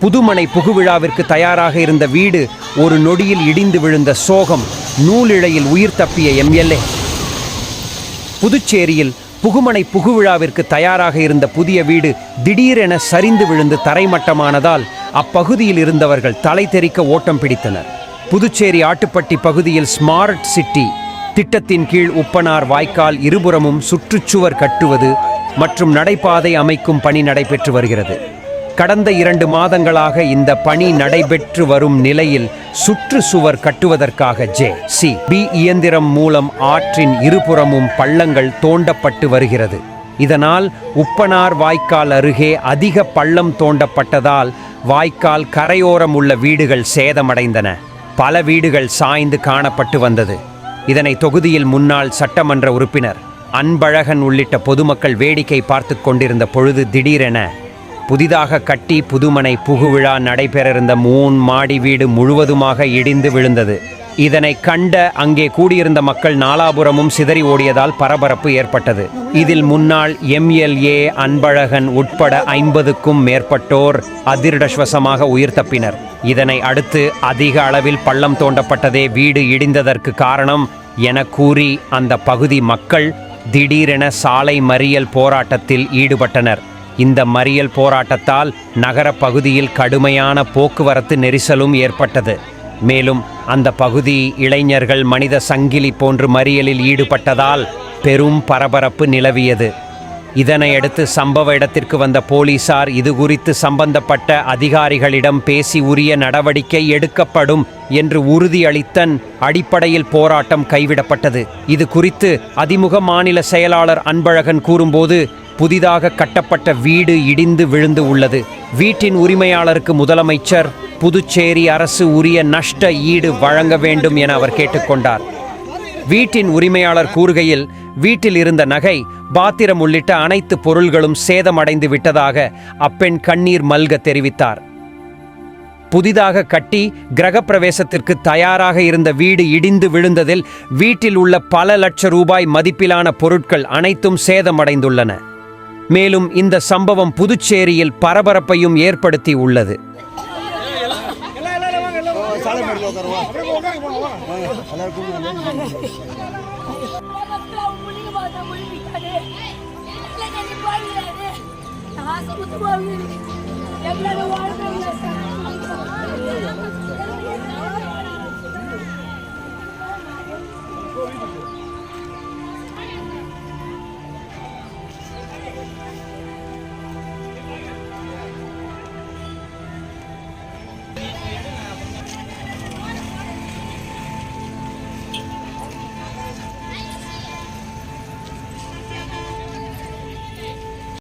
புதுமனை புகுவிழாவிற்கு தயாராக இருந்த வீடு ஒரு நொடியில் இடிந்து விழுந்த சோகம். நூலிழையில் உயிர் தப்பிய எம்எல்ஏ. புதுச்சேரியில் புகுமனை புகுவிழாவிற்கு தயாராக இருந்த புதிய வீடு திடீரென சரிந்து விழுந்து தரைமட்டமானதால் அப்பகுதியில் இருந்தவர்கள் தலை தெறிக்க ஓட்டம் பிடித்தனர். புதுச்சேரி ஆட்டுப்பட்டி பகுதியில் ஸ்மார்ட் சிட்டி திட்டத்தின் கீழ் உப்பனார் வாய்க்கால் இருபுறமும் சுற்றுச்சுவர் கட்டுவது மற்றும் நடைபாதை அமைக்கும் பணி நடைபெற்று வருகிறது. கடந்த 2 மாதங்களாக இந்த பணி நடைபெற்று வரும் நிலையில் சுற்றுச்சுவர் கட்டுவதற்காக JCB இயந்திரம் மூலம் ஆற்றின் இருபுறமும் பள்ளங்கள் தோண்டப்பட்டு வருகிறது. இதனால் உப்பனார் வாய்க்கால் அருகே அதிக பள்ளம் தோண்டப்பட்டதால் வாய்க்கால் கரையோரம் உள்ள வீடுகள் சேதமடைந்தன. பல வீடுகள் சாய்ந்து காணப்பட்டு வந்தது. இதனை தொகுதியில் முன்னாள் சட்டமன்ற உறுப்பினர் அன்பழகன் உள்ளிட்ட பொதுமக்கள் வேடிக்கை பார்த்து கொண்டிருந்த பொழுது திடீரென புதிதாக கட்டி புதுமனை புகுவிழா நடைபெற இருந்த 3 மாடி வீடு முழுவதுமாக இடிந்து விழுந்தது. இதனை கண்ட அங்கே கூடியிருந்த மக்கள் நாலாபுரமும் சிதறி ஓடியதால் பரபரப்பு ஏற்பட்டது. இதில் முன்னாள் MLA அன்பழகன் உட்பட 50க்கும் மேற்பட்டோர் அதிர்ஷ்டவசமாக உயிர் தப்பினர். இதனை அடுத்து அதிக அளவில் பள்ளம் தோண்டப்பட்டதே வீடு இடிந்ததற்கு காரணம் என கூறி அந்த பகுதி மக்கள் திடீரென சாலை மறியல் போராட்டத்தில் ஈடுபட்டனர். இந்த மறியல் போராட்டத்தால் நகர பகுதியில் கடுமையான போக்குவரத்து நெரிசலும் ஏற்பட்டது. மேலும் அந்த பகுதி இளைஞர்கள் மனித சங்கிலி போன்று மறியலில் ஈடுபட்டதால் பெரும் பரபரப்பு நிலவியது. இதனையடுத்து சம்பவ இடத்திற்கு வந்த போலீசார் இது குறித்து சம்பந்தப்பட்ட அதிகாரிகளிடம் பேசி உரிய நடவடிக்கை எடுக்கப்படும் என்று உறுதியளித்தன் அடிப்படையில் போராட்டம் கைவிடப்பட்டது. இது குறித்து அதிமுக மாநில செயலாளர் அன்பழகன் கூறும்போது, புதிதாக கட்டப்பட்ட வீடு இடிந்து விழுந்து உள்ளது. வீட்டின் உரிமையாளருக்கு முதலமைச்சர் புதுச்சேரி அரசு உரிய நஷ்ட ஈடு வழங்க வேண்டும் என அவர் கேட்டுக்கொண்டார். வீட்டின் உரிமையாளர் கூறுகையில், வீட்டில் இருந்த நகை, பாத்திரம் உள்ளிட்ட அனைத்து பொருள்களும் சேதமடைந்து விட்டதாக அப்பெண் கண்ணீர் மல்க தெரிவித்தார். புதிதாக கட்டி கிரகப்பிரவேசத்திற்கு தயாராக இருந்த வீடு இடிந்து விழுந்ததில் வீட்டில் உள்ள பல லட்ச ரூபாய் மதிப்பிலான பொருட்கள் அனைத்தும் சேதமடைந்துள்ளன. மேலும் இந்த சம்பவம் புதுச்சேரியில் பரபரப்பையும் ஏற்படுத்தி உள்ளது. எவ்வளவு